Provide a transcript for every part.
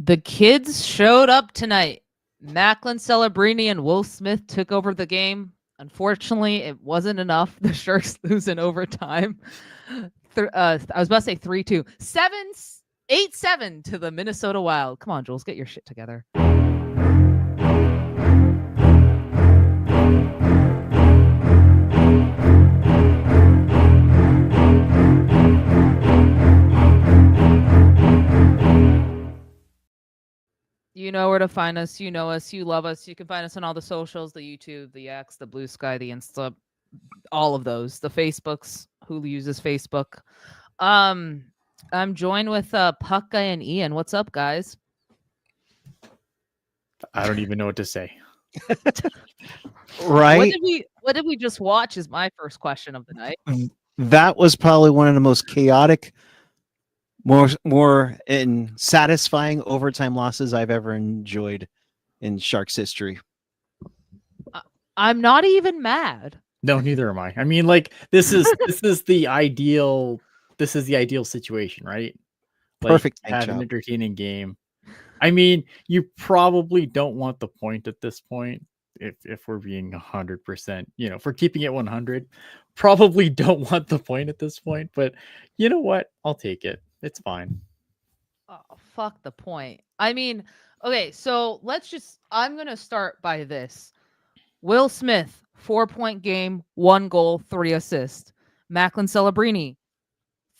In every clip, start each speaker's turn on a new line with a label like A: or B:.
A: The kids showed up tonight. Macklin Celebrini and Will Smith took over the game. Unfortunately, it wasn't enough. The Sharks lose in overtime. I was about to say 3-2. 8-7 to the Minnesota Wild. Come on, Jules, get your shit together. You know where to find us. You know us. You love us. You can find us on all the socials, the YouTube, the X, the Blue Sky, the Insta, all of those. The Facebooks. Who uses Facebook? I'm joined with Puckguy and Ian. What's up, guys?
B: I don't even know what to say.
C: Right?
A: What did we just watch is my first question of the night.
C: That was probably one of the most chaotic, more satisfying overtime losses I've ever enjoyed in Sharks history.
A: I'm not even mad.
B: No, neither am I. I mean, like this is the ideal situation, right? Like,
C: Perfect.
B: have an entertaining game. I mean, you probably don't want the point at this point. If we're being 100%, if we're keeping it 100, probably don't want the point at this point. But you know what? I'll take it. It's fine.
A: Oh, fuck the point. I mean, okay, so I'm going to start by this. Will Smith, 4-point game, 1 goal, 3 assists. Macklin Celebrini,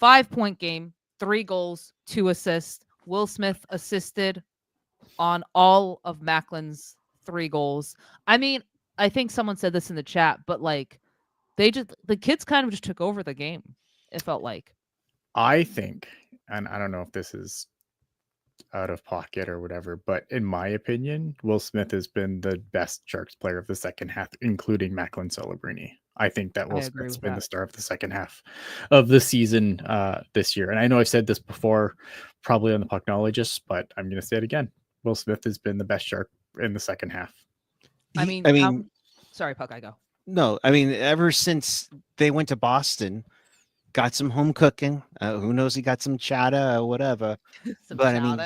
A: 5-point game, 3 goals, 2 assists. Will Smith assisted on all of Macklin's 3 goals. I mean, I think someone said this in the chat, but like the kids kind of just took over the game. It felt like.
B: I think, and I don't know if this is out of pocket or whatever, but in my opinion, Will Smith has been the best Sharks player of the second half, including Macklin Celebrini. I think that Will Smith's been the star of the second half of the season this year. And I know I've said this before, probably on the Pucknologist, but I'm going to say it again. Will Smith has been the best Shark in the second half.
A: Sorry, Puck, I go.
C: No, I mean, ever since they went to Boston, got some home cooking. Who knows? He got some chata or whatever. But I mean,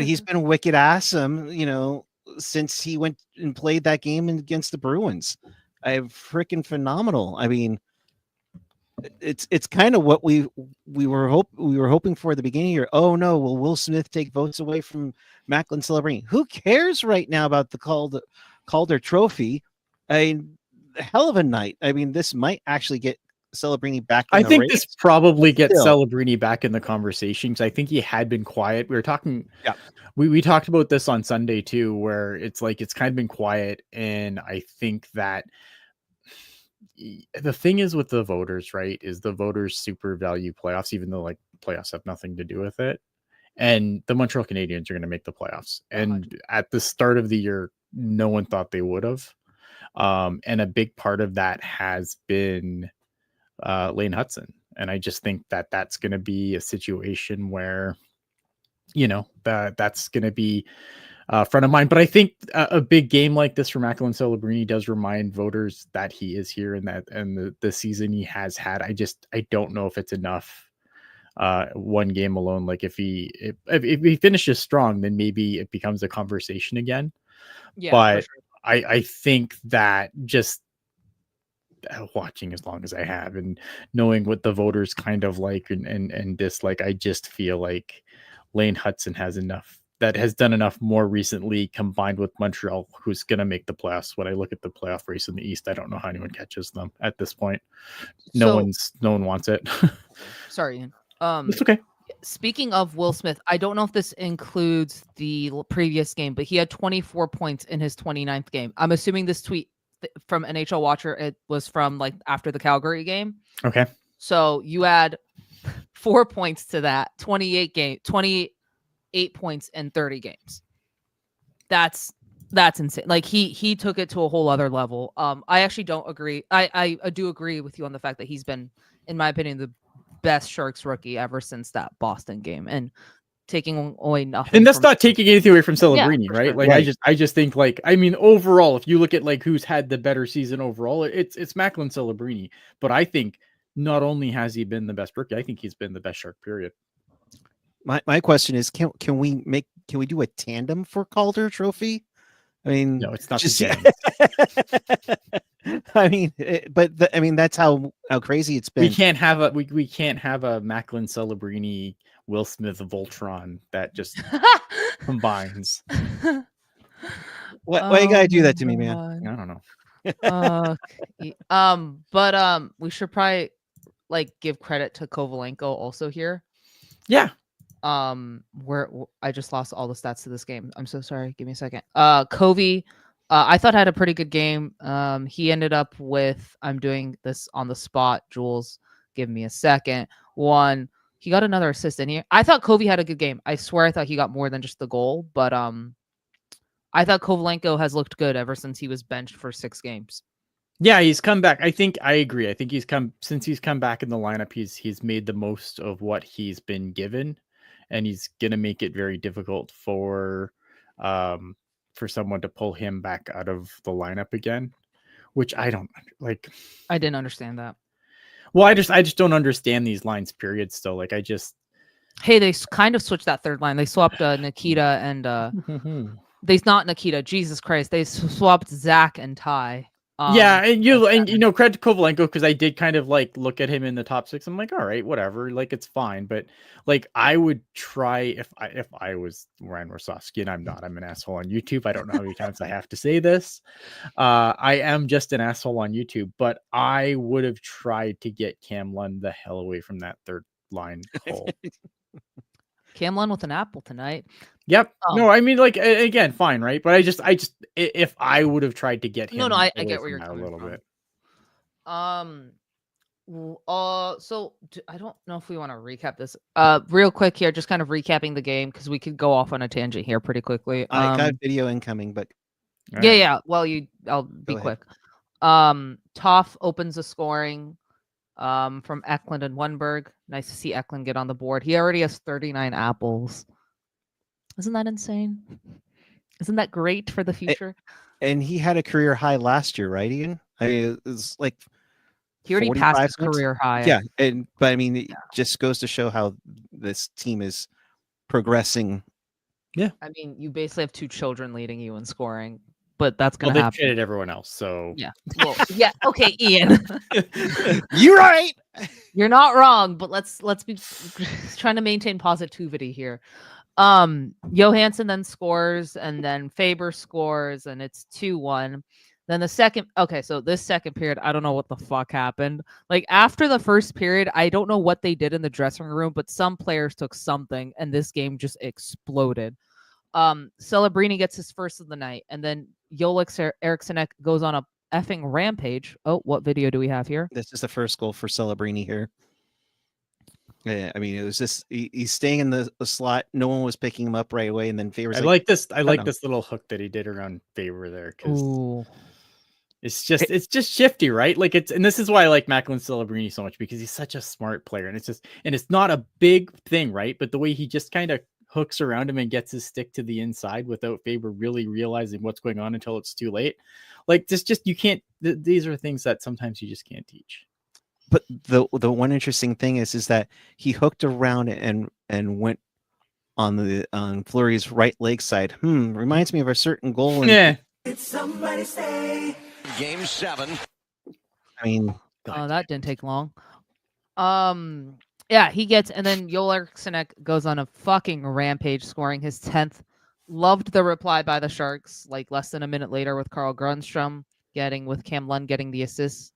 C: he's been wicked awesome, since he went and played that game against the Bruins. Freaking phenomenal. I mean, it's kind of what we were hoping for at the beginning here. Oh no, will Will Smith take votes away from Macklin Celebrini? Who cares right now about the Calder Trophy? Hell of a night. I mean, this might actually get Celebrini back in the race.
B: This probably gets Celebrini back in the conversation, because I think he had been quiet. We were talking, we talked about this on Sunday too, where it's like it's kind of been quiet, and I think that the thing is with the voters, right, is the voters super value playoffs, even though like playoffs have nothing to do with it. And the Montreal Canadiens are going to make the playoffs. And at the start of the year, no one thought they would have. And a big part of that has been Lane Hudson. And I just think that that's going to be a situation where, that's going to be front of mind. But I think a big game like this for Macklin Celebrini does remind voters that he is here and the season he has had. I don't know if it's enough. One game alone, like if he finishes strong, then maybe it becomes a conversation again. Yeah, but sure. I think that just watching as long as I have and knowing what the voters kind of like and dislike, I just feel like Lane Hudson has done enough more recently, combined with Montreal, who's going to make the playoffs. When I look at the playoff race in the East, I don't know how anyone catches them at this point. No one wants it.
A: Sorry, Ian.
B: It's okay.
A: Speaking of Will Smith, I don't know if this includes the previous game, but he had 24 points in his 29th game. I'm assuming this tweet from NHL Watcher, it was from like after the Calgary game.
B: Okay.
A: So you add 4 points to that, 28 points in 30 games. That's insane. Like he took it to a whole other level. I actually don't agree. I do agree with you on the fact that he's been, in my opinion, the best Sharks rookie ever since that Boston game, and taking away nothing.
B: And that's not taking anything away from Celebrini, right?
A: Sure.
B: Like right. I just think, like, I mean, overall, if you look at like who's had the better season overall, it's Macklin Celebrini. But I think not only has he been the best rookie, I think he's been the best Shark, period.
C: My question is, can we do a tandem for Calder Trophy? I mean,
B: no, it's not
C: just
B: the
C: I mean, that's how crazy it's been.
B: We can't have a Macklin Celebrini Will Smith Voltron that just combines.
C: Why you gotta do that to me, man?
B: I don't know.
A: But we should probably like give credit to Kovalenko also here.
B: Yeah.
A: Where I just lost all the stats to this game. I'm so sorry. Give me a second. Covey, I thought had a pretty good game. He ended up with, I'm doing this on the spot. Jules, give me a second. He got another assist in here. I thought Covey had a good game. I swear I thought he got more than just the goal, but I thought Kovalenko has looked good ever since he was benched for 6 games.
B: Yeah, he's come back. I agree. I think he's come back in the lineup. He's made the most of what he's been given, and he's gonna make it very difficult for someone to pull him back out of the lineup again, which I don't like.
A: I didn't understand that.
B: Well, I just don't understand these lines. Period. Still, like
A: Hey, they kind of switched that third line. They swapped Nikita and not Nikita. Jesus Christ, they swapped Zach and Ty.
B: Yeah, and credit to Kovalenko, because I did kind of like look at him in the top 6. I'm like, all right, whatever, like it's fine. But like I would try if I was Ryan Warsofsky, and I'm not. I'm an asshole on YouTube. I don't know how many times I have to say this. I am just an asshole on YouTube, but I would have tried to get Cam Lund the hell away from that third line hole.
A: Cam Lund with an apple tonight.
B: Yep. No, I mean, like, again, fine, right? But I just, if I would have tried to get him,
A: I get where you're coming
B: a little
A: from.
B: bit.
A: So I don't know if we want to recap this. Real quick here, just kind of recapping the game because we could go off on a tangent here pretty quickly.
C: I got video incoming, but
A: yeah. Well, I'll be quick. Toff opens the scoring. From Eklund and Wenberg. Nice to see Eklund get on the board. He already has 39 apples. Isn't that insane? Isn't that great for the future?
C: And he had a career high last year, right, Ian? I mean, it was like
A: he already passed his career high.
C: Yeah, but I mean, it just goes to show how this team is progressing.
B: Yeah,
A: I mean, you basically have 2 children leading you in scoring. But that's gonna
B: they've
A: happen.
B: traded everyone else, so
A: yeah. Well, yeah. Okay, Ian.
C: You're right.
A: You're not wrong, but let's be trying to maintain positivity here. Johansson then scores, and then Faber scores, and it's 2-1. Then the second. Okay, so this second period, I don't know what the fuck happened. Like after the first period, I don't know what they did in the dressing room, but some players took something, and this game just exploded. Celebrini gets his first of the night, and then Joel Eriksson Ek goes on a effing rampage. Oh, what video do we have here?
C: This is the first goal for Celebrini here. Yeah, I mean, it was just he's staying in the slot. No one was picking him up right away, and then Faber's like this.
B: I like this little hook that he did around Faber there because it's just shifty, right? Like and this is why I like Macklin Celebrini so much, because he's such a smart player, and it's not a big thing, right? But the way he just kind of hooks around him and gets his stick to the inside without Faber really realizing what's going on until it's too late. Like you can't. These are things that sometimes you just can't teach.
C: But the one interesting thing is that he hooked around and went on Fleury's right leg side. Reminds me of a certain goal.
B: Yeah.
D: It's somebody's day. Game 7.
C: I mean,
A: that didn't take long. Yeah, he gets, and then Joel Eriksson Ek goes on a fucking rampage, scoring his 10th. Loved the reply by the Sharks, like less than a minute later with Carl Grunstrom with Cam Lund getting the assist.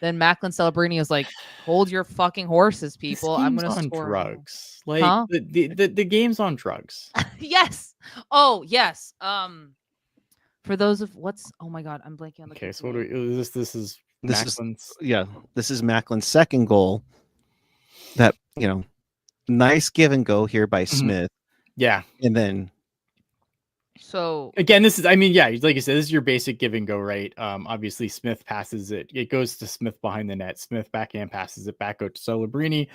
A: Then Macklin Celebrini is like, hold your fucking horses, people. I'm going to score.
B: Drugs. Like the game's on drugs.
A: Yes. Oh, yes. For those of oh my God, I'm blanking on the.
B: Okay, so what this is Macklin's.
C: This is Macklin's second goal. That, nice give and go here by Smith.
B: Yeah.
C: And then.
A: So
B: again, this is, like you said, this is your basic give and go, right? Obviously Smith passes it. It goes to Smith behind the net. Smith backhand passes it back out to Celebrini,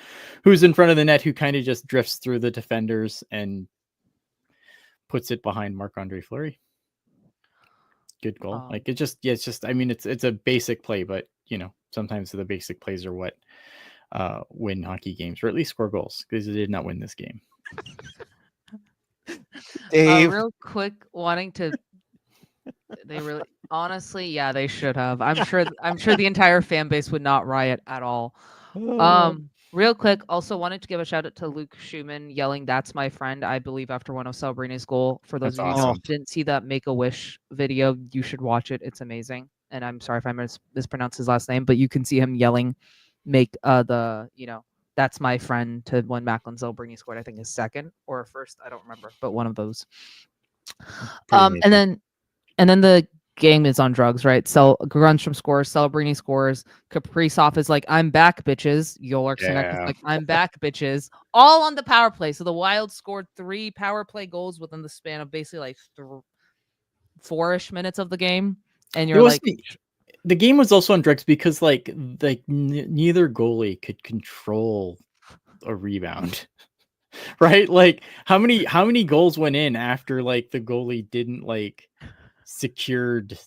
B: who's in front of the net, who kind of just drifts through the defenders and puts it behind Marc-Andre Fleury. Good goal. It's a basic play, but sometimes the basic plays are what win hockey games, or at least score goals, because they did not win this game.
C: Dave.
A: Real quick, wanting to. They really, honestly, yeah, they should have. I'm sure the entire fan base would not riot at all. Real quick, also wanted to give a shout out to Luke Schumann yelling, "That's my friend," I believe, after one of Celebrini's goal. For those
B: That's
A: of you
B: awesome.
A: who didn't see that Make-A-Wish video, you should watch it. It's amazing. And I'm sorry if I mispronounced his last name, but you can see him yelling, "That's my friend," to when Macklin Celebrini scored, I think his second or first, I don't remember, but one of those. And then the game is on drugs, right? So Grunstrom scores, Celebrini scores, Kaprizov is like, "I'm back, bitches." Joel Eriksson Ek is like, "I'm back, bitches." All on the power play. So the Wild scored 3 power play goals within the span of basically like 4-ish minutes of the game. And you're like,
B: the game was also on drugs because neither goalie could control a rebound. Right? Like how many goals went in after like the goalie didn't like secured,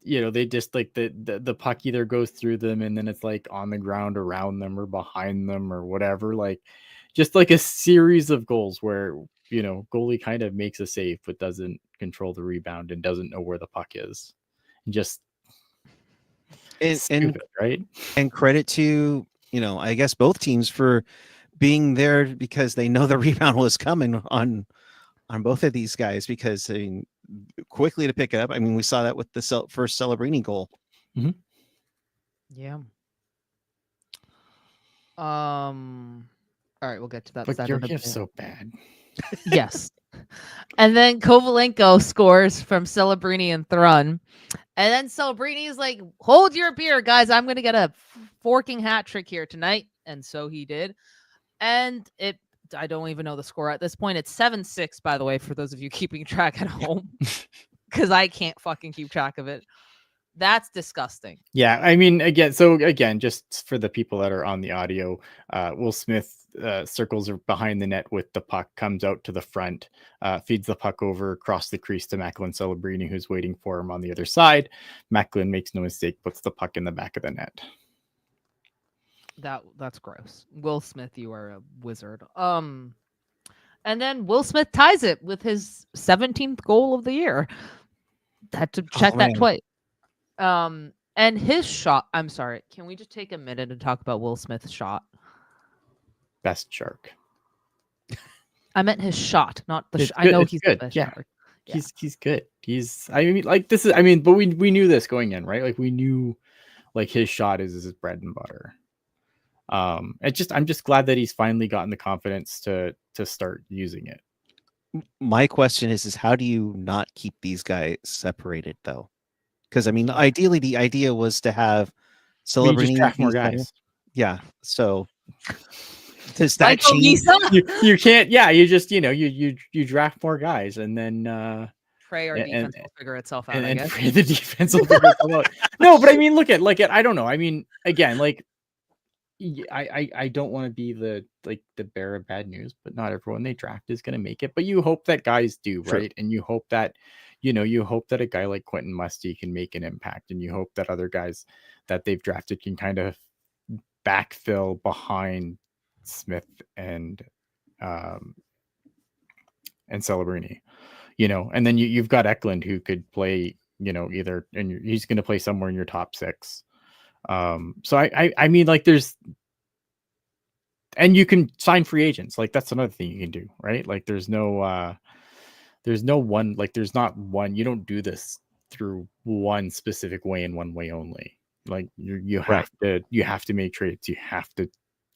B: they just like the puck either goes through them and then it's like on the ground around them or behind them or whatever, like just like a series of goals where goalie kind of makes a save but doesn't control the rebound and doesn't know where the puck is, and just stupid, right?
C: And credit to I guess both teams for being there because they know the rebound was coming on both of these guys, because I mean, quickly to pick it up. I mean, we saw that with the first Celebrini goal.
B: Mm-hmm.
A: Yeah. All right, we'll get to that.
B: But your gift's so bad.
A: Yes. And then Kovalenko scores from Celebrini and Thrun. And then Celebrini is like, "Hold your beer, guys. I'm going to get a forking hat trick here tonight." And so he did. And I don't even know the score at this point. It's 7-6, by the way, for those of you keeping track at home, because I can't fucking keep track of it. That's disgusting.
B: Yeah, I mean, again, just for the people that are on the audio, Will Smith circles behind the net with the puck, comes out to the front, feeds the puck over across the crease to Macklin Celebrini, who's waiting for him on the other side. Macklin makes no mistake, puts the puck in the back of the net.
A: That's gross. Will Smith, you are a wizard. And then Will Smith ties it with his 17th goal of the year. Had to check that twice. And his shot, I'm sorry, can we just take a minute and talk about Will Smith's shot?
B: Best shark.
A: I meant his shot, not the
B: I know
A: he's
B: good.
A: The best
B: yeah.
A: shark.
B: Yeah. He's good. But we knew this going in, right? Like we knew like his shot is his bread and butter. I'm just glad that he's finally gotten the confidence to start using it.
C: My question is how do you not keep these guys separated though? Because I mean, ideally the idea was to have Celebrini
B: draft more guys.
C: Yeah. So does that change?
B: You can't. Yeah. You just you draft more guys and then
A: pray our defense will figure itself out.
B: And pray the defense will figure itself out. No, but I mean, look at I don't know. I mean, again, like. I don't want to be the bearer of bad news, but not everyone they draft is going to make it. But you hope that guys do,
C: sure.
B: Right? And you hope that a guy like Quentin Musty can make an impact, and you hope that other guys that they've drafted can kind of backfill behind Smith and Celebrini, and then you've got Eklund who could play, either, and he's going to play somewhere in your top 6. So I mean, like and you can sign free agents. Like that's another thing you can do, right? Like there's not one, you don't do this through one specific way and one way only. Like you have to make trades. You have to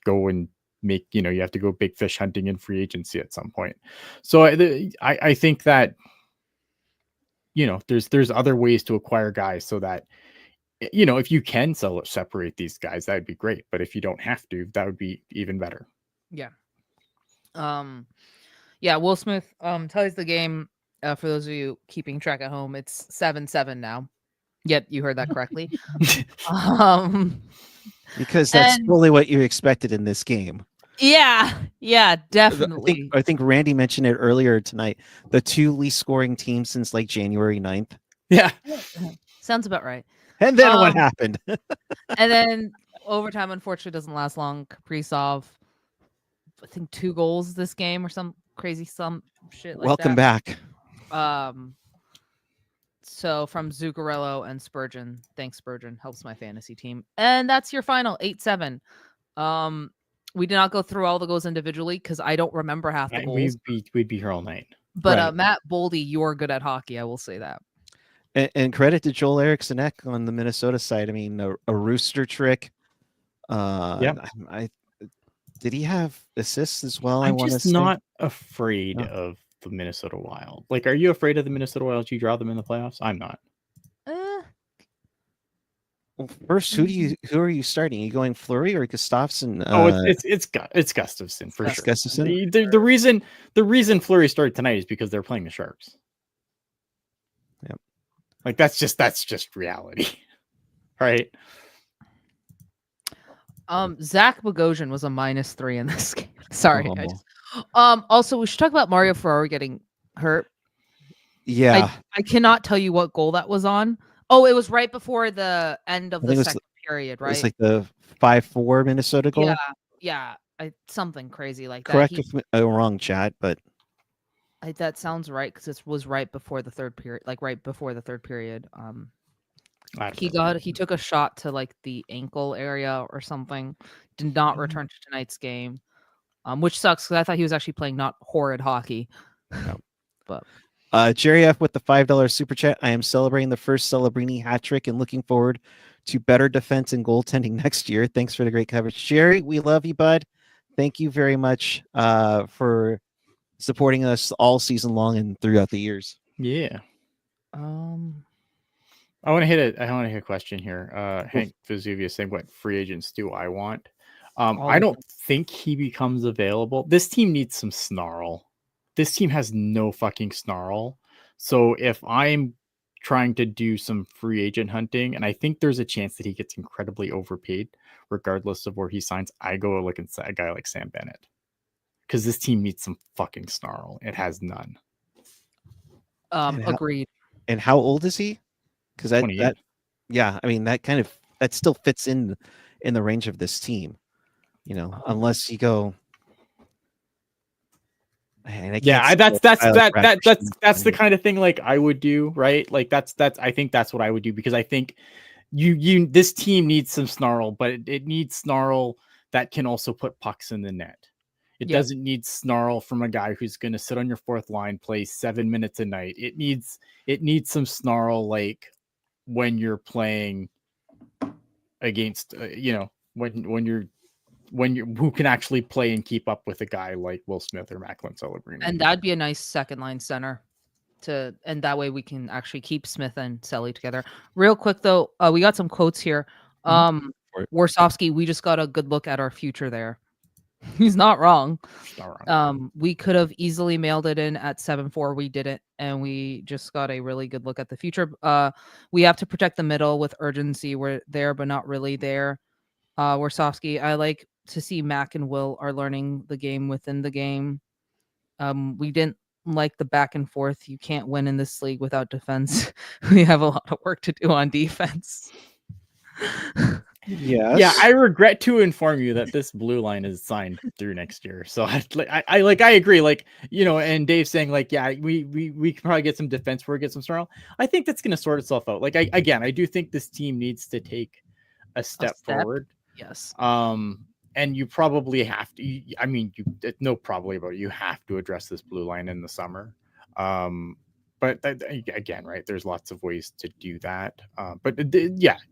B: go and make, you have to go big fish hunting in free agency at some point. So I think that, there's other ways to acquire guys so that, if you can separate these guys, that would be great. But if you don't have to, that would be even better.
A: Yeah. Yeah. Will Smith ties the game. For those of you keeping track at home, it's 7-7 now. Yep, you heard that correctly.
C: Because that's really what you expected in this game.
A: Yeah, definitely.
C: I think Randy mentioned it earlier tonight. The 2 least scoring teams since like January 9th.
B: Yeah.
A: Sounds about right.
C: And then what happened?
A: And then overtime, unfortunately, doesn't last long. Kaprizov I think 2 goals this game or some shit like
C: Welcome
A: that.
C: back.
A: So from Zuccarello and Spurgeon. Thanks, Spurgeon. Helps my fantasy team. And that's your final 8-7. We did not go through all the goals individually because I don't remember half the goals.
B: We'd be here all night.
A: But
C: Right.
A: Matt Boldy, you're good at hockey. I will say that.
C: And credit to Joel Eriksson Ek on the Minnesota side. I mean, a rooster trick. Did he have assists as well?
B: I'm just not afraid of the Minnesota Wild. Like, are you afraid of the Minnesota Wild? You draw them in the playoffs? I'm not.
C: Well, first, who are you starting? Are you going Fleury or Gustafsson?
B: It's Gustafsson for sure.
C: Gustafsson.
B: The reason Fleury started tonight is because they're playing the Sharks.
C: Yep.
B: Like that's just reality, right?
A: Zach Bogosian was a -3 in this game. Sorry. Also, we should talk about Mario Ferraro getting hurt.
C: Yeah.
A: I cannot tell you what goal that was on. Oh, it was right before the end of the second period, right?
C: It's like the 5-4 Minnesota goal.
A: Yeah. Something crazy like that.
C: Correct if I'm wrong, chat, but
A: that sounds right because it was right before the third period. He took a shot to like the ankle area or something. Did not return to tonight's game, which sucks because I thought he was actually playing not horrid hockey.
C: No.
A: But
C: Jerry F with the $5 super chat. I am celebrating the first Celebrini hat trick and looking forward to better defense and goaltending next year. Thanks for the great coverage, Jerry. We love you, bud. Thank you very much for supporting us all season long and throughout the years.
B: Yeah. I want to hit a question here. Hank Vesuvius saying, "What free agents do I want?" I don't think he becomes available. This team needs some snarl. This team has no fucking snarl. So if I'm trying to do some free agent hunting, and I think there's a chance that he gets incredibly overpaid, regardless of where he signs, I go look at a guy like Sam Bennett. Because this team needs some fucking snarl. It has none.
A: Agreed.
C: And how old is he? Because that still fits in the range of this team. You know, unless you go.
B: That's the kind of thing like I would do, right? Like I think that's what I would do because I think this team needs some snarl, but it needs snarl that can also put pucks in the net. It doesn't need snarl from a guy who's going to sit on your fourth line, play 7 minutes a night. It needs some snarl like when you're playing against when you who can actually play and keep up with a guy like Will Smith or Macklin Celebrini.
A: And that'd be a nice second line center and that way we can actually keep Smith and Selly together. Real quick though, we got some quotes here. Warsofsky, we just got a good look at our future there. He's not wrong. We could have easily mailed it in at 7-4. We didn't, and we just got a really good look at the future. We have to protect the middle with urgency. We're there, but not really there. Warsofsky, I like to see Mac and Will are learning the game within the game. We didn't like the back and forth. You can't win in this league without defense. We have a lot of work to do on defense.
C: Yes.
B: Yeah, I regret to inform you that this blue line is signed through next year. So I agree. Like, you know, and Dave saying like, yeah, we can probably get some defense where we get some snarl. I think that's going to sort itself out. Like, I do think this team needs to take a step forward.
A: Yes.
B: And you probably have to. I mean, no probably about it. You have to address this blue line in the summer. But again, right? There's lots of ways to do that. But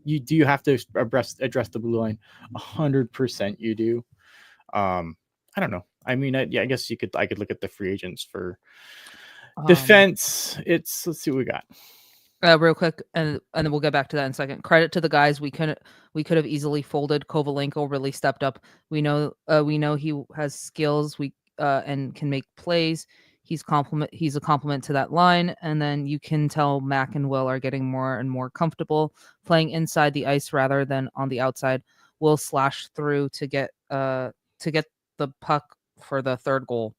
B: you have to address the blue line. 100%, you do. I don't know. I mean, I guess I could look at the free agents for defense. Let's see what we got.
A: Real quick, and then we'll get back to that in a second. Credit to the guys. We could have easily folded. Kovalenko really stepped up. We know he has skills. And can make plays. He's a compliment to that line, and then you can tell Mac and Will are getting more and more comfortable playing inside the ice rather than on the outside. Will slash through to get the puck for the third goal.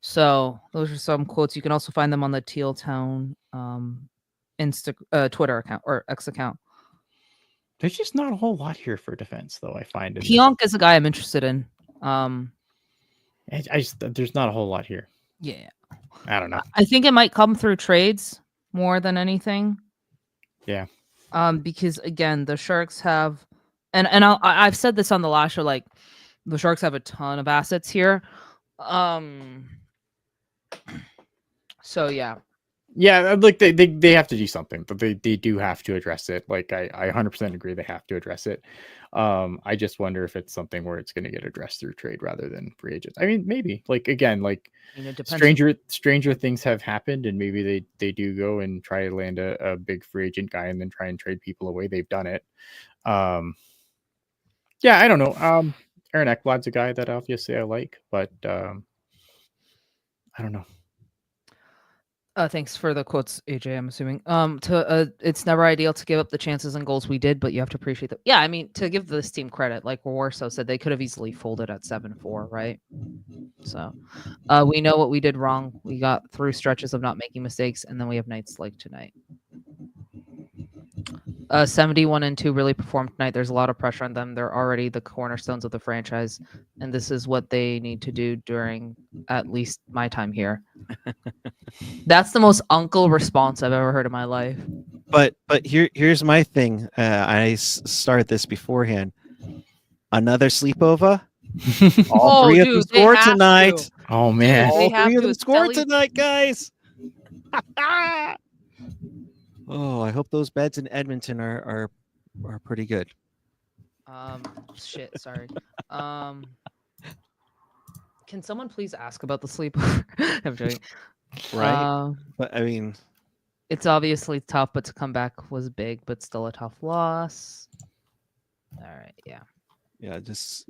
A: So those are some quotes. You can also find them on the Teal Town Twitter account or X account.
B: There's just not a whole lot here for defense, though. I find
A: Pionk is a guy I'm interested in.
B: There's not a whole lot here.
A: Yeah.
B: I don't know.
A: I think it might come through trades more than anything.
B: Yeah.
A: Because again, the Sharks have, and I've said this on the last show, like the Sharks have a ton of assets here. So yeah.
B: Yeah, like they have to do something, but they do have to address it. Like I 100% agree they have to address it. I just wonder if it's something where it's going to get addressed through trade rather than free agents. I mean, maybe. Like again, like stranger things have happened, and maybe they do go and try to land a big free agent guy and then try and trade people away. They've done it. Yeah, I don't know. Aaron Ekblad's a guy that obviously I like, but I don't know.
A: Thanks for the quotes, AJ. I'm assuming. It's never ideal to give up the chances and goals we did, but you have to appreciate that. Yeah, I mean, to give this team credit, like Warsaw said, they could have easily folded at 7-4, right? So, we know what we did wrong. We got through stretches of not making mistakes, and then we have nights like tonight. 71-2 really performed tonight. There's a lot of pressure on them. They're already the cornerstones of the franchise, and this is what they need to do during at least my time here. That's the most uncle response I've ever heard in my life.
C: But here's my thing. I started this beforehand. Another sleepover. All three of them scored tonight.
B: Oh man,
C: all three of them scored tonight, guys. Oh, I hope those beds in Edmonton are pretty good.
A: Shit, sorry. Can someone please ask about the sleepover? I'm joking.
C: Right. But I mean,
A: it's obviously tough, but to come back was big, but still a tough loss. All right, yeah.
C: Yeah, just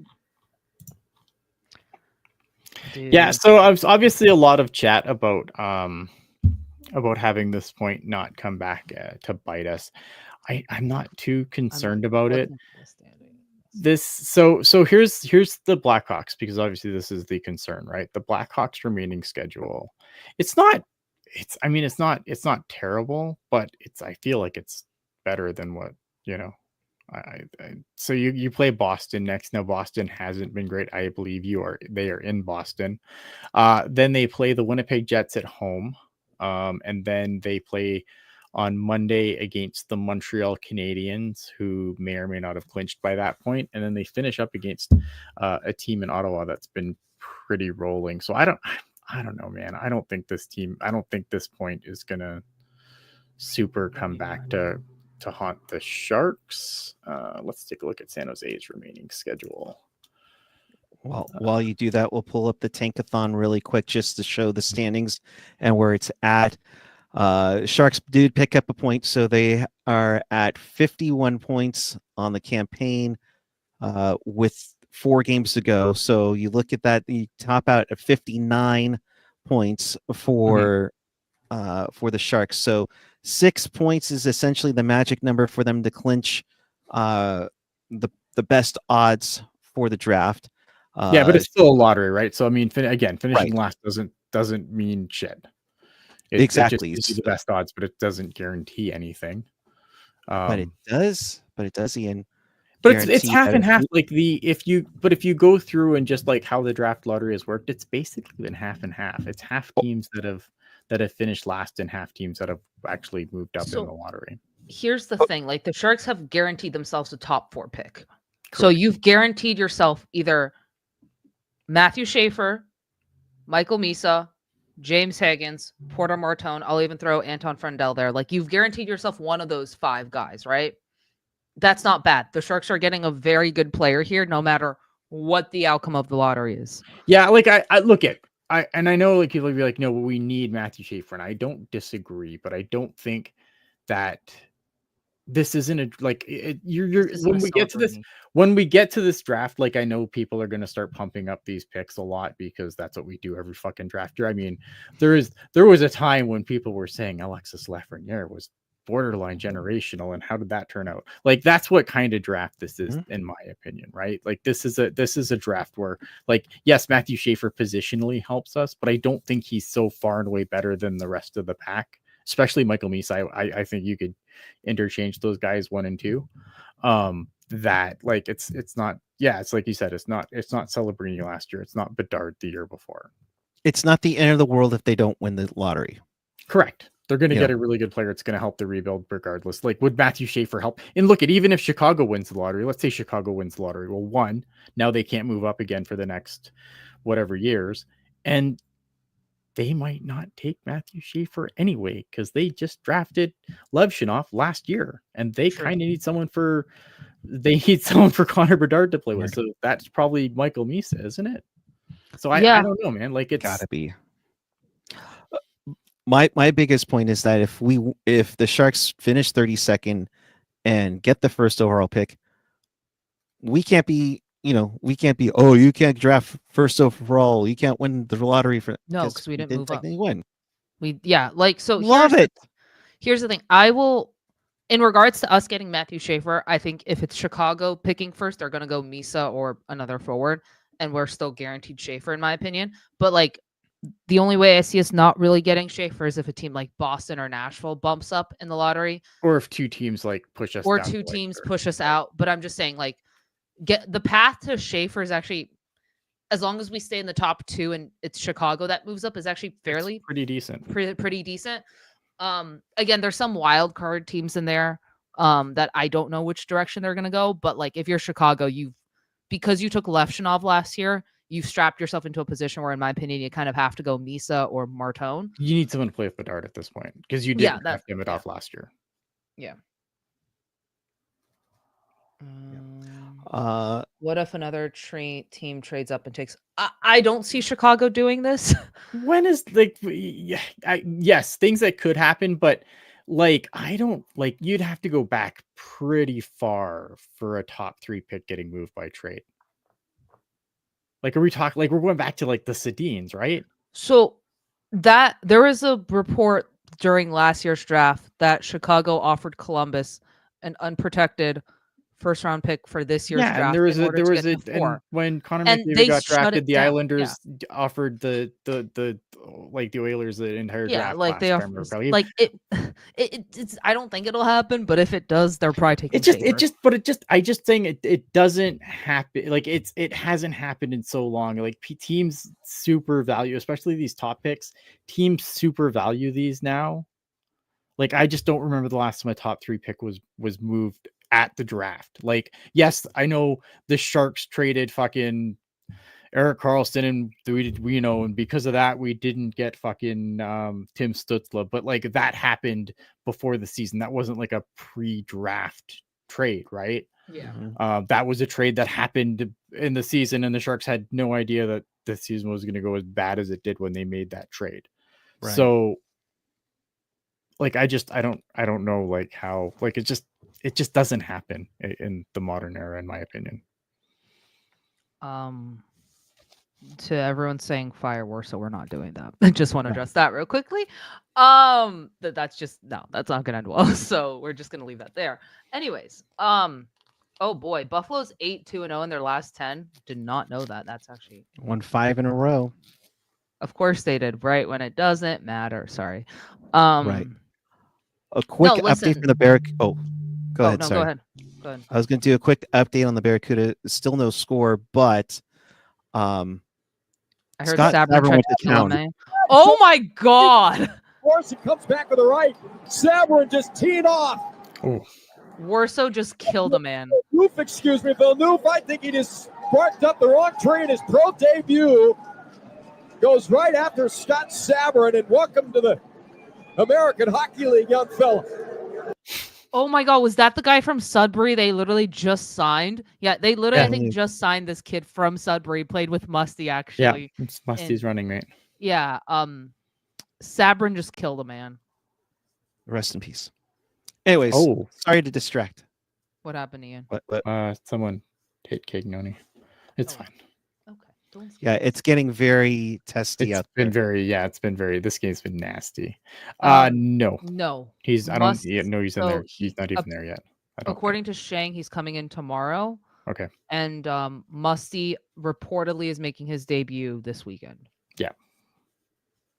B: Dude. Yeah, so obviously a lot of chat about having this point not come back to bite us. I'm not too concerned about it. So here's the Blackhawks, because obviously this is the concern, right? The Blackhawks remaining schedule. It's not terrible, but I feel like it's better than what, you know. So you play Boston next. Now Boston hasn't been great. I believe they are in Boston. Then they play the Winnipeg Jets at home. And then they play on Monday against the Montreal Canadiens, who may or may not have clinched by that point. And then they finish up against a team in Ottawa that's been pretty rolling. So I don't know, man. I don't think this point is going to super come back to haunt the Sharks. Let's take a look at San Jose's remaining schedule.
C: Well, while you do that, we'll pull up the Tankathon really quick just to show the standings and where it's at. Sharks did pick up a point, so they are at 51 points on the campaign with 4 games to go. So you look at that, you top out at 59 points for the Sharks. So 6 points is essentially the magic number for them to clinch the best odds for the draft.
B: Yeah, but it's still a lottery, right? So I mean, finishing last doesn't mean shit.
C: Exactly.
B: It just gives you the best odds, but it doesn't guarantee anything.
C: But it does, Ian.
B: But it's half and half. Like if you go through and just like how the draft lottery has worked, it's basically been half and half. It's half teams that have finished last and half teams that have actually moved up in the lottery.
A: Here's the thing: like the Sharks have guaranteed themselves a top 4 pick. Correct. So you've guaranteed yourself either Matthew Schaefer, Michael Misa, James Higgins, Porter Martone. I'll even throw Anton Frendel there. Like you've guaranteed yourself one of those 5 guys, right? That's not bad. The Sharks are getting a very good player here, no matter what the outcome of the lottery is.
B: Yeah, like I look at I know like people will be like, no, we need Matthew Schaefer, and I don't disagree, but I don't think that this isn't when we get to this draft, like I know people are going to start pumping up these picks a lot because that's what we do every fucking draft year. I mean, there was a time when people were saying Alexis Lafreniere was borderline generational, and how did that turn out? Like that's what kind of draft this is, in my opinion, right? Like this is a draft where, like, yes, Matthew Schaefer positionally helps us, but I don't think he's so far and away better than the rest of the pack, especially Michael Misa. I think you could interchange those guys 1 and 2. That like it's not yeah, it's like you said, it's not Celebrini last year. It's not Bedard the year before.
C: It's not the end of the world if they don't win the lottery.
B: Correct. They're going to
C: Yeah.
B: get a really good player. It's going to help the rebuild regardless. Like, would Matthew Schaefer help? And look at, even if Chicago wins the lottery, let's say Chicago wins the lottery. Well, one, now they can't move up again for the next whatever years. And they might not take Matthew Schaefer anyway, because they just drafted Levshunov last year. And they kind of need someone for Connor Bedard to play with. So that's probably Michael Misa, isn't it? So I don't know, man. Like, it's
C: gotta be. My biggest point is that if the Sharks finish 32nd and get the first overall pick, we can't be, oh, you can't draft first overall, you can't win the lottery
A: because we didn't move up.
C: Win.
A: Love it. Here's the thing. I will, in regards to us getting Matthew Schaefer, I think if it's Chicago picking first, they're gonna go Misa or another forward, and we're still guaranteed Schaefer, in my opinion. But like, the only way I see us not really getting Schaefer is if a team like Boston or Nashville bumps up in the lottery,
B: or if two teams like push us,
A: or two teams push us out. But I'm just saying, like, get the path to Schaefer is actually, as long as we stay in the top two and it's Chicago that moves up, is actually fairly
B: pretty decent.
A: Pretty decent. Again, there's some wild card teams in there that I don't know which direction they're gonna go. But like, if you're Chicago, because you took Levshunov last year, you've strapped yourself into a position where, in my opinion, you kind of have to go Misa or Martone.
B: You need someone to play with Bedard at this point, because you didn't have him off last year.
A: Yeah.
C: What
A: if another team trades up and takes? I don't see Chicago doing this.
B: When is yes, things that could happen, but like, I don't like, you'd have to go back pretty far for a top 3 pick getting moved by trade. Like, are we talking, like, we're going back to like the Sedins, right?
A: So that there was a report during last year's draft that Chicago offered Columbus an unprotected first round pick for this year's draft.
B: And and when Connor McDavid got drafted, the Islanders offered the Oilers the entire draft.
A: It's I don't think it'll happen, but if it does, they're probably taking
B: it doesn't happen. Like, it hasn't happened in so long. Like, teams super value, especially these top picks. Teams super value these now. Like, I just don't remember the last time a top 3 pick was moved at the draft. Like, yes, I know the Sharks traded fucking Erik Karlsson, and and because of that, we didn't get fucking Tim Stützle, but like, that happened before the season. That wasn't like a pre-draft trade, right?
A: Yeah.
B: That was a trade that happened in the season, and the Sharks had no idea that the season was going to go as bad as it did when they made that trade. Right. So like, I don't know, like, how, like, it just doesn't happen in the modern era, in my opinion.
A: To everyone saying fire war, so we're not doing that. I just want to address that real quickly. That's not gonna end well. So we're just gonna leave that there. Anyways, oh boy, Buffalo's 8-2-0 in their last 10. Did not know that. That's actually
C: won 5 in a row.
A: Of course they did, right? When it doesn't matter. Sorry.
C: Right. A quick update from the Barracuda. Oh, go ahead.
A: Go ahead.
C: I was going to do a quick update on the Barracuda. Still no score, but
A: I heard Sabrin went to town. Oh my God!
E: Of course, he comes back with the right. Sabrin just teed off.
B: Oh.
A: Warsaw just killed a man.
E: Villeneuve. I think he just sparked up the wrong tree in his pro debut. Goes right after Scott Sabrin, and welcome to the American Hockey League, young fella.
A: Oh my God, was that the guy from Sudbury they literally just signed? Yeah, they literally, I think, just signed this kid from Sudbury, played with Musty, actually.
B: Yeah, it's Musty's running mate.
A: Yeah, Sabrin just killed a man.
C: Rest in peace. Anyways, sorry to distract.
A: What happened, Ian?
C: What?
B: Someone hit Cagnoni. It's fine.
C: Yeah, it's getting very testy out there.
B: It's been very, this game's been nasty. No. He's not even there. He's not even there yet.
A: According to Shang, he's coming in tomorrow.
B: Okay.
A: And Musty reportedly is making his debut this weekend.
B: Yeah.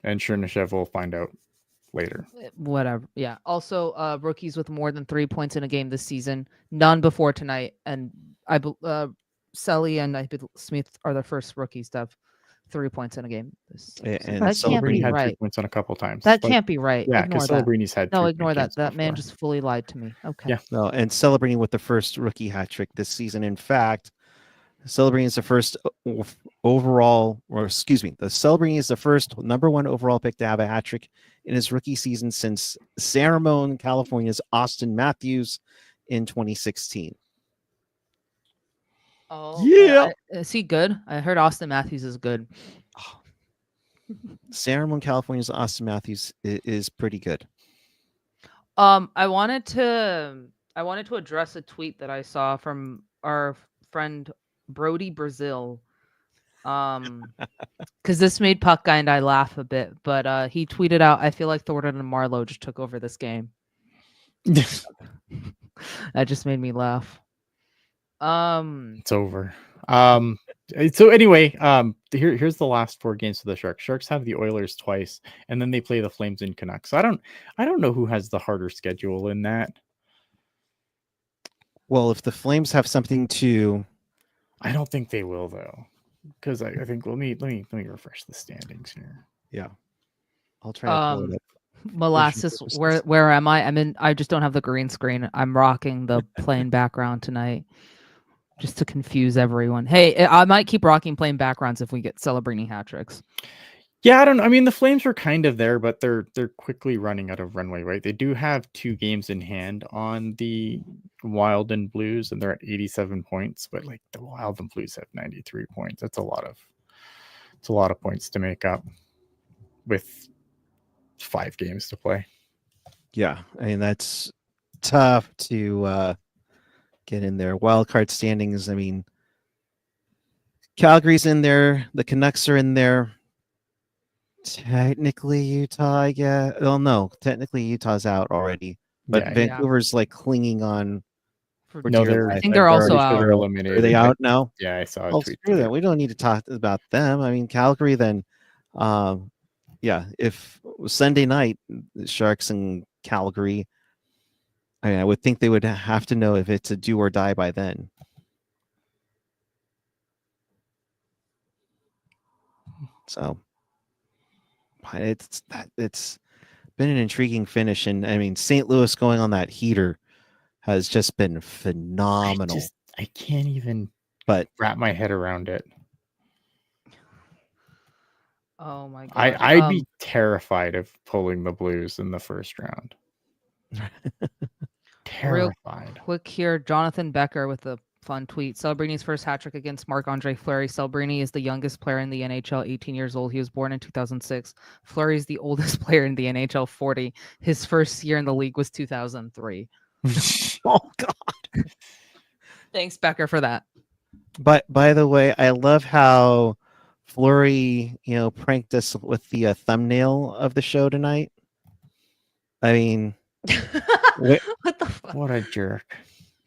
B: And Chernishev will find out later.
A: Whatever. Yeah. Also, rookies with more than 3 points in a game this season. None before tonight. And Selly and I believe Smith are the first rookies to have 3 points in a game.
C: And
A: that can't be
B: Celebrini had 3
A: right.
B: points on a couple times.
A: That can't be right.
B: Yeah,
A: Ignore
B: because
A: that.
B: Celebrini's had
A: No,
B: 3
A: ignore that.
B: games
A: That man
B: before.
A: just fully lied to me. Okay.
B: Yeah.
C: No, and Celebrini with the first rookie hat trick this season. In fact, Celebrini is the first overall, or excuse me, the Celebrini is the first #1 overall pick to have a hat trick in his rookie season since San Ramon, California's Austin Matthews in 2016.
A: Oh
C: Yeah.
A: is he good? I heard Austin Matthews is good.
C: San Ramon, California's Austin Matthews is pretty good.
A: I wanted to address a tweet that I saw from our friend Brody Brazil. Because this made Puckguy and I laugh a bit, but he tweeted out, "I feel like Thornton and Marlowe just took over this game." That just made me laugh.
B: It's over. So anyway, here's the last 4 games for the Sharks. Sharks have the Oilers twice, and then they play the Flames and Canucks. So I don't know who has the harder schedule in that.
C: Well, if the Flames have something to,
B: I don't think they will though, because I think let me refresh the standings here.
C: Yeah, I'll try to pull it up.
A: Molasses, where am I? I just don't have the green screen. I'm rocking the plain background tonight, just to confuse everyone. Hey, I might keep rocking plain backgrounds if we get Celebrini hat tricks.
B: Yeah, I don't know. I mean, the Flames are kind of there, but they're quickly running out of runway, right? They do have 2 games in hand on the Wild and Blues, and they're at 87 points. But like the Wild and Blues have 93 points. That's a lot of points to make up with 5 games to play.
C: Yeah, I mean that's tough to get in there. Wild card standings. I mean, Calgary's in there. The Canucks are in there. Technically, Utah. Yeah. Oh no, technically Utah's out already. But
B: Yeah,
C: Vancouver's like clinging on.
B: No,
A: I think they're also out.
B: They're eliminated.
C: Are they out now?
B: Yeah, I saw a
C: Well,
B: tweet.
C: screw that. We don't need to talk about them. I mean, Calgary. Then, yeah. If Sunday night, Sharks and Calgary. I mean, I would think they would have to know if it's a do or die by then. So it's been an intriguing finish, and I mean, St. Louis going on that heater has just been phenomenal.
B: I can't even wrap my head around it.
A: Oh my god!
B: I'd be terrified of pulling the Blues in the first round. Terrified.
A: Real quick here, Jonathan Becker with the fun tweet. Celebrini's first hat trick against Marc-Andre Fleury. Celebrini is the youngest player in the NHL, 18 years old. He was born in 2006. Fleury is the oldest player in the NHL, 40. His first year in the league was 2003.
C: Oh God!
A: Thanks, Becker, for that.
C: But by the way, I love how Fleury, pranked us with the thumbnail of the show tonight. I mean,
A: what the fuck?
B: What a jerk!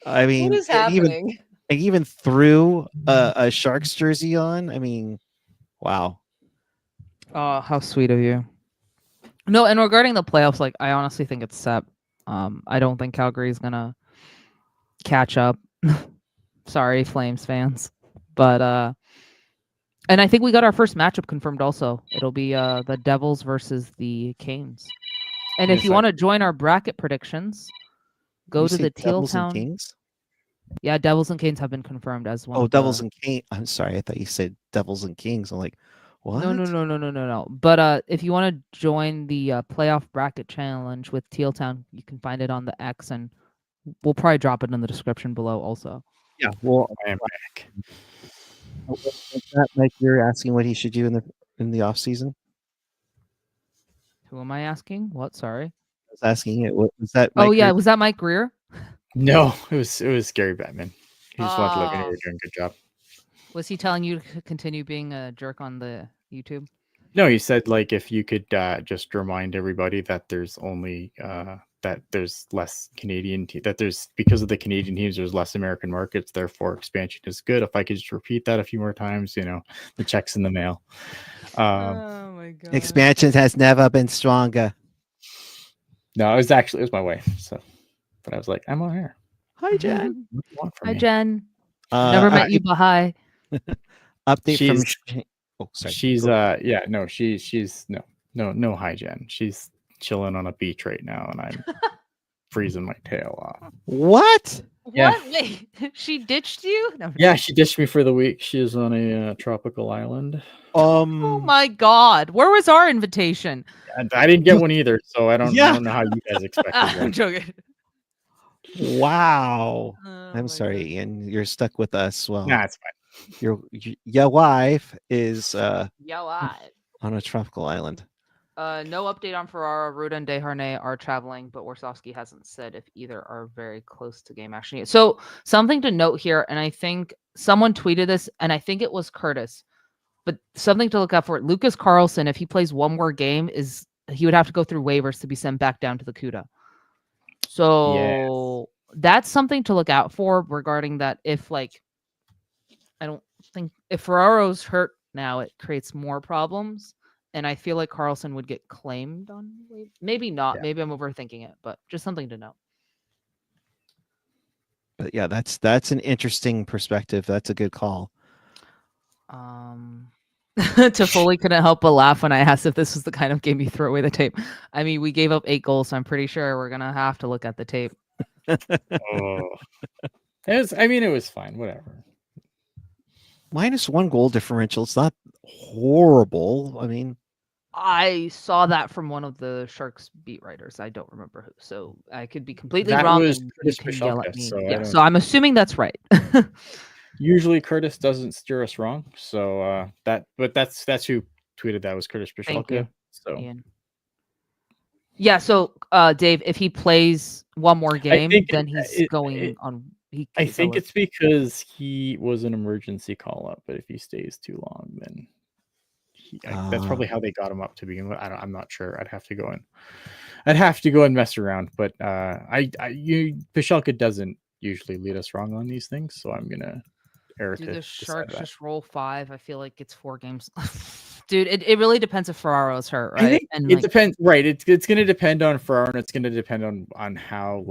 C: I mean,
A: what is happening?
C: Even threw a Sharks jersey on. I mean, wow.
A: Oh, how sweet of you. No, and regarding the playoffs, like I honestly think it's set. I don't think Calgary is gonna catch up. Sorry, Flames fans, but and I think we got our first matchup confirmed. Also, it'll be the Devils versus the Canes. And if you want to join our bracket predictions, go to the Teal Town.
C: Kings?
A: Yeah, Devils and Canes have been confirmed as one.
C: Oh, Devils and Canes. I'm sorry, I thought you said Devils and Kings. I'm like, what?
A: No. But if you want to join the playoff bracket challenge with Teal Town, you can find it on the X, and we'll probably drop it in the description below also.
C: Yeah, well,
B: I am back.
C: Is that Mike, you're asking what he should do in the off season?
A: Who am I asking? What? Sorry.
C: I was asking it. What was that? Mike
A: Greer? Was that Mike Greer?
B: No, it was Gary Bettman. He just wanted to look and you were doing a good job.
A: Was he telling you to continue being a jerk on the YouTube?
B: No, he said like if you could just remind everybody that there's only that there's less Canadian that there's because of the Canadian teams there's less American markets, therefore expansion is good. If I could just repeat that a few more times, the check's in the mail.
A: Oh my god!
C: Expansion has never been stronger.
B: No, it was my wife. So, but I was like, I'm on air.
C: Hi, Jen.
A: Hi, Jen. Never met you, Bahai.
C: Update from. Sorry.
B: She's she's no hi Jen. She's chilling on a beach right now, and I'm freezing my tail off.
C: What?
B: Yeah.
A: What? Wait, she ditched you? No.
B: Yeah, she ditched me for the week. She is on a tropical island.
A: Oh my God, where was our invitation?
B: And I didn't get one either, so I don't know how you guys expected
A: I'm
B: one.
A: joking.
C: Wow.
A: Oh
C: I'm
A: my
C: sorry,
A: God.
C: Ian. You're stuck with us. Well,
B: Nah, it's fine.
C: your wife is
A: Yeah,
C: on a tropical island.
A: no update on Ferrara. Ruda and Desharnais are traveling, but Warsawski hasn't said if either are very close to game action. So something to note here, and I think someone tweeted this, and I think it was Curtis, but something to look out for. Lucas Carlson, if he plays one more game, he would have to go through waivers to be sent back down to the CUDA. So that's something to look out for regarding that. If I don't think if Ferraro's hurt now, it creates more problems. And I feel like Carlson would get claimed on waivers. Maybe not. Yeah. Maybe I'm overthinking it, but just something to know.
C: But yeah, that's an interesting perspective. That's a good call.
A: Toffoli couldn't help but laugh when I asked if this was the kind of game you throw away the tape. I mean, we gave up 8 goals, so I'm pretty sure we're gonna have to look at the tape.
B: It was fine. Whatever.
C: -1 goal differential. It's not horrible. I mean,
A: I saw that from one of the Sharks beat writers. I don't remember who, so I could be completely wrong.
B: Was
A: and can yell at me.
B: So
A: yeah, so I'm assuming that's right.
B: Usually Curtis doesn't steer us wrong, so that's who tweeted that was Curtis Bishalka. So
A: Ian. Yeah, so Dave, if he plays one more game, then he's going on.
B: I think it's because he was an emergency call up, but if he stays too long, then that's probably how they got him up to begin with. I'm not sure. I'd have to go and mess around, but Bishalka doesn't usually lead us wrong on these things, so I'm gonna.
A: Do the Sharks just roll 5? I feel like it's 4 games. Dude, it really depends if Ferraro's hurt, right?
B: I think it depends, right? It's going to depend on Ferraro, and it's going to depend on how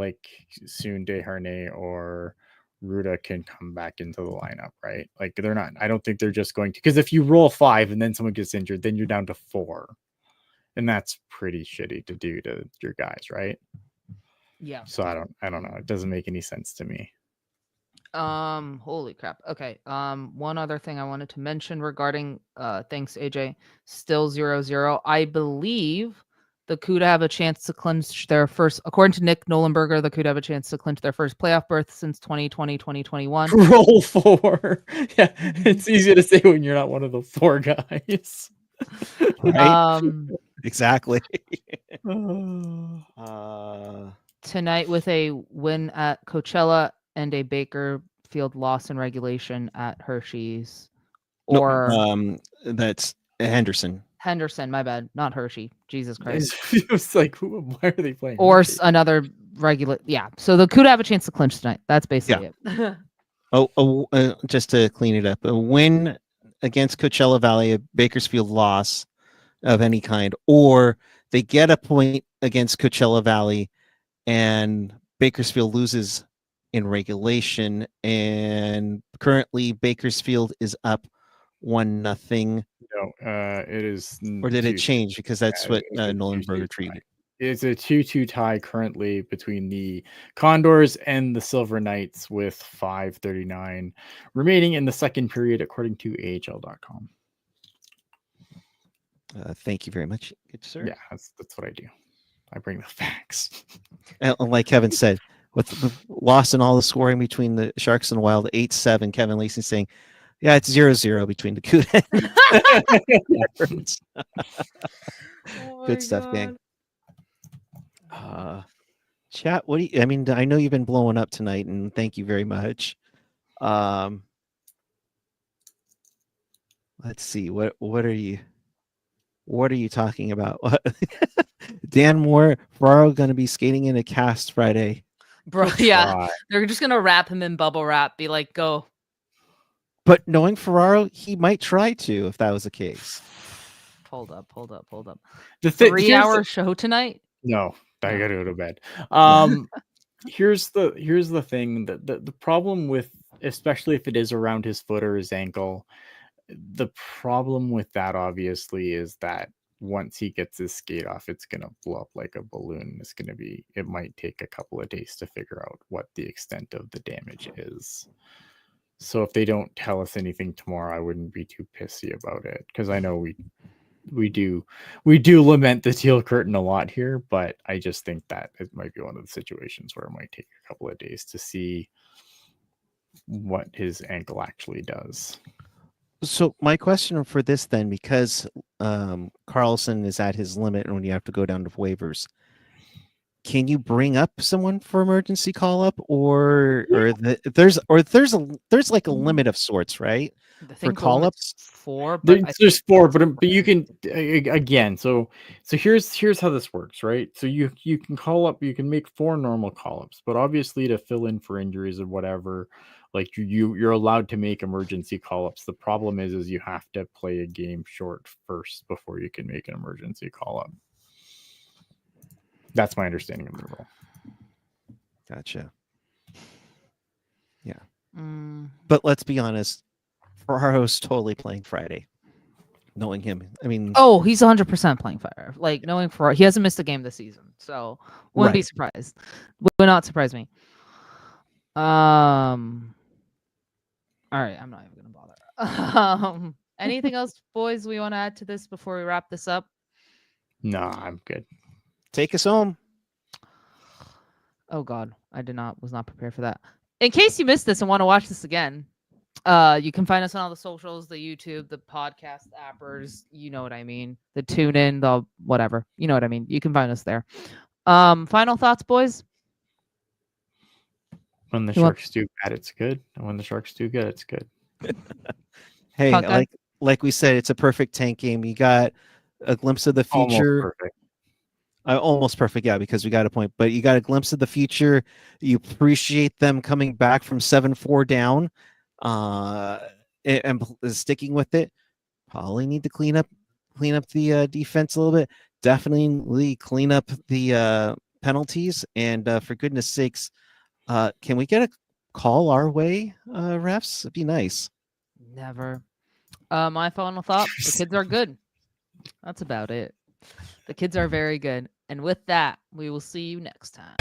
B: soon Desharnais or Ruda can come back into the lineup, right? They're not. I don't think they're just going to, because if you roll 5 and then someone gets injured, then you're down to 4, and that's pretty shitty to do to your guys, right?
A: Yeah.
B: So I don't know. It doesn't make any sense to me.
A: Holy crap. Okay. One other thing I wanted to mention regarding thanks AJ, still 0-0. I believe the CUDA have a chance to clinch their first, according to Nick Nolenberger, the CUDA have a chance to clinch their first playoff berth since 2020-2021.
B: Roll 4. Yeah, it's easier to say when you're not one of the 4 guys.
C: Right? Exactly.
A: Tonight with a win at Coachella and a Bakersfield loss in regulation at Hershey's, or
C: that's Henderson.
A: Henderson, my bad, not Hershey. Jesus Christ!
B: It was why are they playing?
A: Or
B: Hershey?
A: another regular, yeah. So the CUDA have a chance to clinch tonight. That's basically
C: it. Just to clean it up, a win against Coachella Valley, a Bakersfield loss of any kind, or they get a point against Coachella Valley, and Bakersfield loses in regulation, and currently Bakersfield is up 1-0.
B: No, it is.
C: Or did it change? Because that's what Nolenberger tweeted.
B: It's a 2-2 tie currently between the Condors and the Silver Knights with 5:39 remaining in the second period, according to AHL.com.
C: Thank you very much, good sir.
B: Yeah, that's what I do. I bring the facts.
C: And like Kevin said, with the loss in all the scoring between the Sharks and the Wild, 8-7, Kevin Lacey saying, yeah, it's 0-0 between the CUDA. Good stuff, gang. Chat, what do you, I mean, I know you've been blowing up tonight, and thank you very much. Let's see, what are you talking about? Dan Moore, Ferraro going to be skating in a cast Friday.
A: Bro, yeah. They're just going to wrap him in bubble wrap, be like, go.
C: But knowing Ferraro, he might try to if that was the case.
A: Hold up.
B: The
A: 3-hour show tonight?
B: No, I got to go to bed. Here's the thing, that the problem with especially if it is around his foot or his ankle. The problem with that obviously is that once he gets his skate off, it's going to blow up like a balloon. It might take a couple of days to figure out what the extent of the damage is. So if they don't tell us anything tomorrow, I wouldn't be too pissy about it, because I know we do lament the Teal curtain a lot here, but I just think that it might be one of the situations where it might take a couple of days to see what his ankle actually does.
C: So my question for this then, because Carlson is at his limit when you have to go down to waivers, can you bring up someone for emergency call up, or there's like a limit of sorts, right? For call ups,
A: 4, but
B: there's 4, but you can again. So here's how this works, right? So you can call up, you can make 4 normal call ups, but obviously to fill in for injuries or whatever, like you're allowed to make emergency call ups. The problem is you have to play a game short first before you can make an emergency call up. That's my understanding of the rule.
C: Gotcha. Yeah. But let's be honest, Ferraro's totally playing Friday. Knowing him, I mean,
A: he's 100% playing Fire. Like, knowing Ferraro, he hasn't missed a game this season, so wouldn't be surprised. Would not surprise me. All right, I'm not even gonna bother. Anything else, boys, we want to add to this before we wrap this up?
B: No, I'm good.
C: Take us home.
A: Oh God, was not prepared for that. In case you missed this and want to watch this again, you can find us on all the socials, the YouTube, the podcast appers, you know what I mean, the tune in, the whatever, you know what I mean. You can find us there. Final thoughts, boys?
B: When the Sharks do bad, it's good. And when the Sharks do good, it's good.
C: Hey, like we said, it's a perfect tank game. You got a glimpse of the future. Almost perfect, yeah, because we got a point. But you got a glimpse of the future. You appreciate them coming back from 7-4 down, and sticking with it. Probably need to clean up the defense a little bit. Definitely clean up the penalties. And for goodness sakes, can we get a call our way, refs? It'd be nice.
A: Never. My final thought: the kids are good. That's about it. The kids are very good. And with that, we will see you next time.